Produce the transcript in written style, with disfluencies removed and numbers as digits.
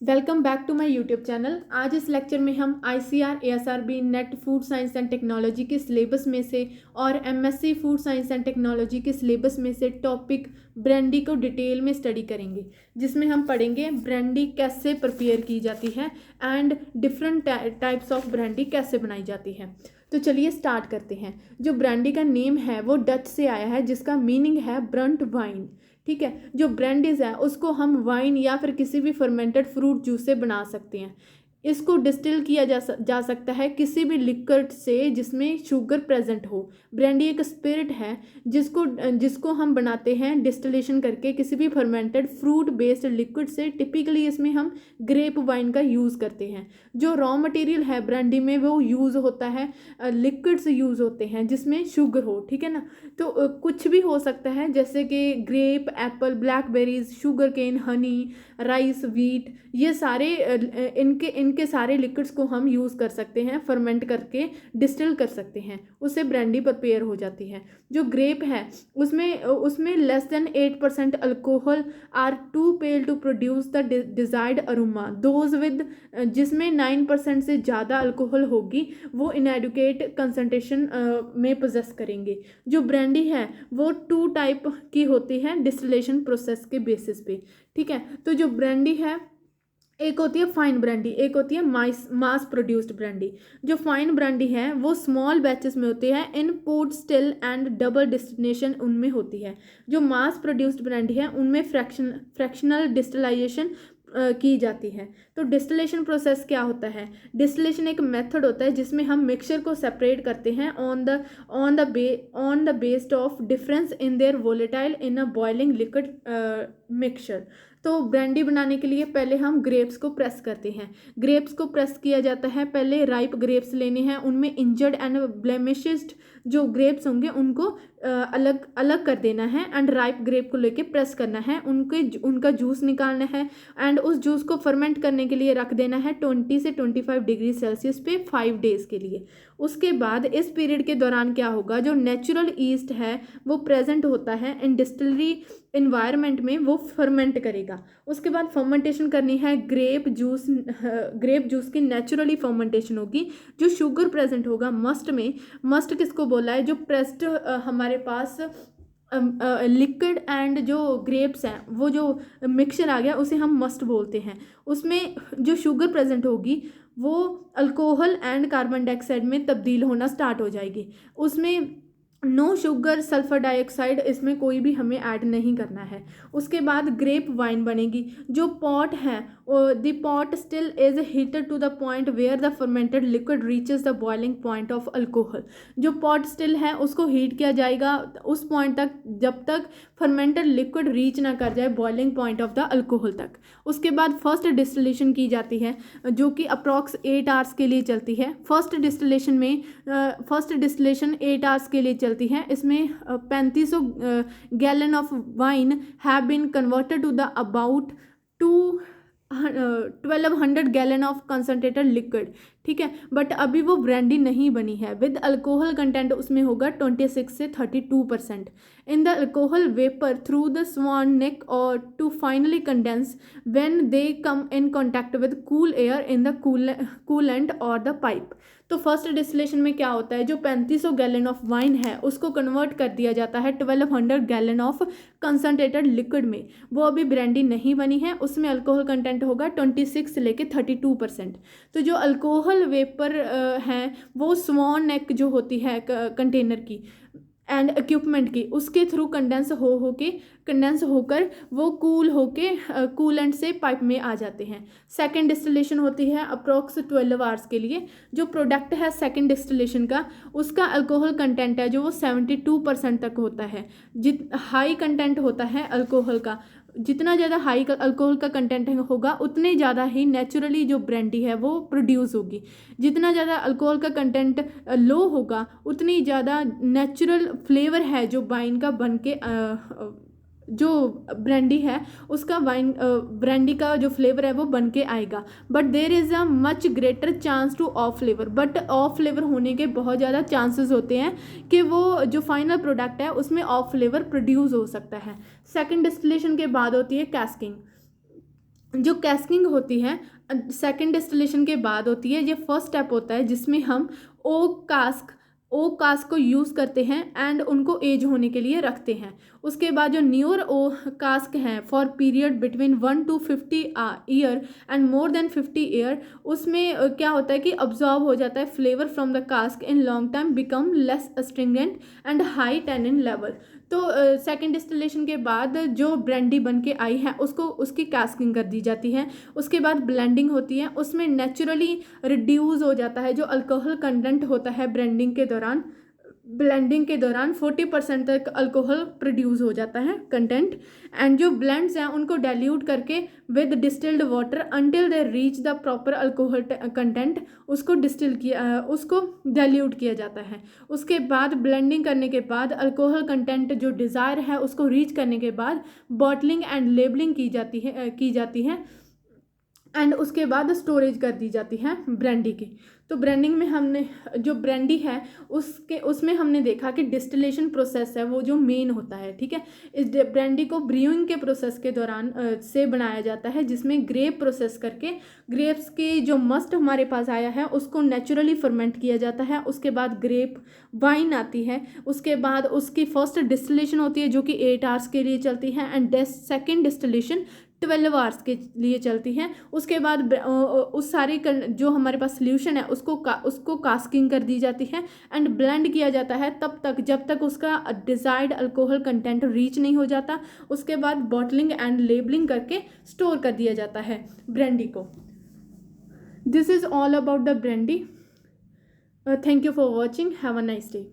Welcome back to my YouTube channel. आज इस lecture में हम ICAR ASRB NET food science and technology के सिलेबस में से और MSc food science and technology के सिलेबस में से टॉपिक ब्रांडी को डिटेल में स्टडी करेंगे, जिसमें हम पढ़ेंगे ब्रांडी कैसे प्रिपेयर की जाती है and different types of brandy कैसे बनाई जाती है। तो चलिए स्टार्ट करते हैं। जो ब्रांडी का नेम है वो डच से आया है, जिसका मीनिंग है ब्रंट वाइन। ठीक है, जो ब्रांडीज है उसको हम वाइन या फिर किसी भी फर्मेंटेड फ्रूट जूस से बना सकते हैं। इसको डिस्टिल किया जा सकता है किसी भी लिक्विड से जिसमें शुगर प्रेजेंट हो। ब्रांडी एक स्पिरिट है जिसको हम बनाते हैं डिस्टिलेशन करके किसी भी फर्मेंटेड फ्रूट बेस्ड लिक्विड से। टिपिकली इसमें हम ग्रेप वाइन का यूज़ करते हैं। जो रॉ मटेरियल है ब्रांडी में वो यूज़ होता है, लिक्विड्स यूज़ होते हैं जिसमें शुगर हो। ठीक है ना, तो कुछ भी हो सकता है, जैसे कि grape, apple, blackberries, sugarcane, honey, rice, wheat, ये सारे इनके सारे लिक्विड्स को हम यूज़ कर सकते हैं, फर्मेंट करके डिस्टिल कर सकते हैं, उससे ब्रांडी प्रिपेयर हो जाती है। जो ग्रेप है उसमें less than 8% alcohol are too pale to produce the desired aroma. Those with जिसमें 9% से ज़्यादा अल्कोहल होगी वो इनएडुकेट कंसंट्रेशन में पोजेस करेंगे। जो ब्रांडी है वो 2 टाइप की होती है डिस्टिलेशन प्रोसेस के बेसिस पे। ठीक है, तो जो ब्रांडी है एक होती है फाइन ब्रांडी, एक होती है मास प्रोड्यूस्ड ब्रांडी। जो फाइन ब्रांडी है वो स्मॉल बैचेस में होती है, in pot still and double distillation उनमें होती है। जो मास प्रोड्यूस्ड ब्रांडी है उनमें फ्रैक्शनल डिस्टिलाइजेशन की जाती है। तो डिस्टिलेशन प्रोसेस क्या होता है? डिस्टिलेशन एक मेथड होता है जिसमें हम मिक्सचर को सेपरेट करते हैं on the based of difference in their volatile in a boiling liquid mixture. तो ब्रांडी बनाने के लिए पहले हम ग्रेप्स को प्रेस करते हैं। ग्रेप्स को प्रेस किया जाता है, पहले राइप ग्रेप्स लेने हैं, उनमें इंजर्ड एंड ब्लेमिश्ड जो ग्रेप्स होंगे उनको अलग अलग कर देना है एंड राइप ग्रेप को लेके प्रेस करना है, उनका जूस निकालना है एंड उस जूस को फर्मेंट करने के लिए रख देना है 20 से 25 डिग्री सेल्सियस पे 5 डेज़ के लिए। उसके बाद इस पीरियड के दौरान क्या होगा, जो नेचुरल ईस्ट है वो प्रेजेंट होता है इन डिस्टिलरी इन्वायरमेंट में, वो फर्मेंट करेगा। उसके बाद फर्मेंटेशन करनी है ग्रेप जूस की नेचुरली फर्मेंटेशन होगी। जो शुगर प्रेजेंट होगा मस्ट किसको बोला है, जो प्रेस्ड हमारे पास लिक्विड एंड जो ग्रेप्स हैं वो जो मिक्सचर आ गया उसे हम मस्ट बोलते हैं। उसमें जो शुगर प्रेजेंट होगी वो अल्कोहल एंड कार्बन डाइऑक्साइड में तब्दील होना स्टार्ट हो जाएगी। उसमें नो शुगर, सल्फर डाइऑक्साइड इसमें कोई भी हमें ऐड नहीं करना है। उसके बाद ग्रेप वाइन बनेगी। जो पॉट है the pot still is heated to the point where the fermented liquid reaches the boiling point of alcohol. जो पॉट स्टिल है उसको हीट किया जाएगा उस पॉइंट तक जब तक फर्मेंटेड लिक्विड रीच ना कर जाए boiling point of the alcohol तक। उसके बाद फर्स्ट डिस्टिलेशन की जाती है जो कि अप्रॉक्स 8 आवर्स के लिए चलती है। फर्स्ट डिस्टिलेशन 8 आवर्स के लिए चलती है। इसमें 3500 gallon of wine have been converted to the about 1200 gallon of concentrated liquid. ठीक है, बट अभी वो ब्रांडी नहीं बनी है। विद अल्कोहल कंटेंट उसमें होगा 26 से 32%। In the alcohol vapour through the swan neck और to finally condense when they come in contact with cool air in the coolant और द पाइप। तो फर्स्ट डिस्टिलेशन में क्या होता है, जो 3500 गैलन ऑफ वाइन है उसको कन्वर्ट कर दिया जाता है 1200 गैलन ऑफ कंसनट्रेटेड लिक्विड में। वो अभी ब्रांडी नहीं बनी है, उसमें अल्कोहल कंटेंट होगा 26 से लेके 32%। तो जो अल्कोहल वेपर हैं वो स्वान नेक जो होती है कंटेनर की एंड इक्विपमेंट की, उसके थ्रू कंडेंस होकर वो कूल होके कूलेंट से पाइप में आ जाते हैं। सेकंड डिस्टिलेशन होती है अप्रॉक्स 12 आवर्स के लिए। जो प्रोडक्ट है सेकंड डिस्टिलेशन का उसका अल्कोहल कंटेंट है जो वो 72% तक होता है। हाई कंटेंट होता है अल्कोहल का, जितना ज़्यादा हाई अल्कोहल का कंटेंट होगा उतनी ज़्यादा ही नेचुरली जो ब्रांडी है वो प्रोड्यूस होगी। जितना ज़्यादा अल्कोहल का कंटेंट लो होगा उतनी ज़्यादा नेचुरल फ्लेवर है जो वाइन का बन के जो ब्रांडी है उसका वाइन ब्रांडी का जो फ्लेवर है वो बन के आएगा। But there is a much greater chance two of flavour, but of flavour होने के बहुत ज़्यादा चांसेस होते हैं कि वो जो फाइनल प्रोडक्ट है उसमें ऑफ फ्लेवर प्रोड्यूस हो सकता है। सेकंड डिस्टिलेशन के बाद होती है कैस्किंग। जो कैस्किंग होती है सेकेंड डिस्टिलेशन के बाद होती है। ये फर्स्ट स्टेप होता है जिसमें हम ओक कास्क को यूज़ करते हैं एंड उनको एज होने के लिए रखते हैं। उसके बाद जो न्यूअर ओ कास्क हैं for period between 1 to 50 year and more than 50 year, उसमें क्या होता है कि अब्जॉर्ब हो जाता है flavour from the cask in long time, become less astringent and high tannin level. तो सेकेंड डिस्टिलेशन के बाद जो ब्रांडी बन के आई है उसको उसकी कैस्किंग कर दी जाती है। उसके बाद ब्लेंडिंग होती है, उसमें नेचुरली रिड्यूस हो जाता है जो अल्कोहल कंटेंट होता है ब्लेंडिंग के दौरान 40% तक अल्कोहल प्रोड्यूस हो जाता है कंटेंट। एंड जो ब्लेंड्स हैं उनको डाइल्यूट करके with distilled water until they reach the proper alcohol content, उसको डाइल्यूट किया जाता है। उसके बाद ब्लेंडिंग करने के बाद अल्कोहल कंटेंट जो डिज़ायर है उसको रीच करने के बाद बॉटलिंग एंड लेबलिंग की जाती है एंड उसके बाद स्टोरेज कर दी जाती है ब्रांडी की। तो ब्रांडिंग में हमने जो ब्रांडी है उसमें हमने देखा कि डिस्टिलेशन प्रोसेस है वो जो मेन होता है, ठीक है। इस ब्रांडी को ब्रूइंग के प्रोसेस के दौरान से बनाया जाता है, जिसमें ग्रेप प्रोसेस करके ग्रेप्स की जो मस्ट हमारे पास आया है उसको नेचुरली फर्मेंट किया जाता है। उसके बाद ग्रेप वाइन आती है, उसके बाद उसकी फर्स्ट डिस्टिलेशन होती है जो कि 8 आवर्स के लिए चलती है एंड सेकेंड डिस्टिलेशन 12 आवर्स के लिए चलती है। उसके बाद उस सारी जो हमारे पास सोल्यूशन है उसको कास्किंग कर दी जाती है एंड ब्लेंड किया जाता है तब तक जब तक उसका डिजायर्ड अल्कोहल कंटेंट रीच नहीं हो जाता। उसके बाद बॉटलिंग एंड लेबलिंग करके स्टोर कर दिया जाता है ब्रांडी को। This is all about the brandy. Thank you for watching, have a nice day.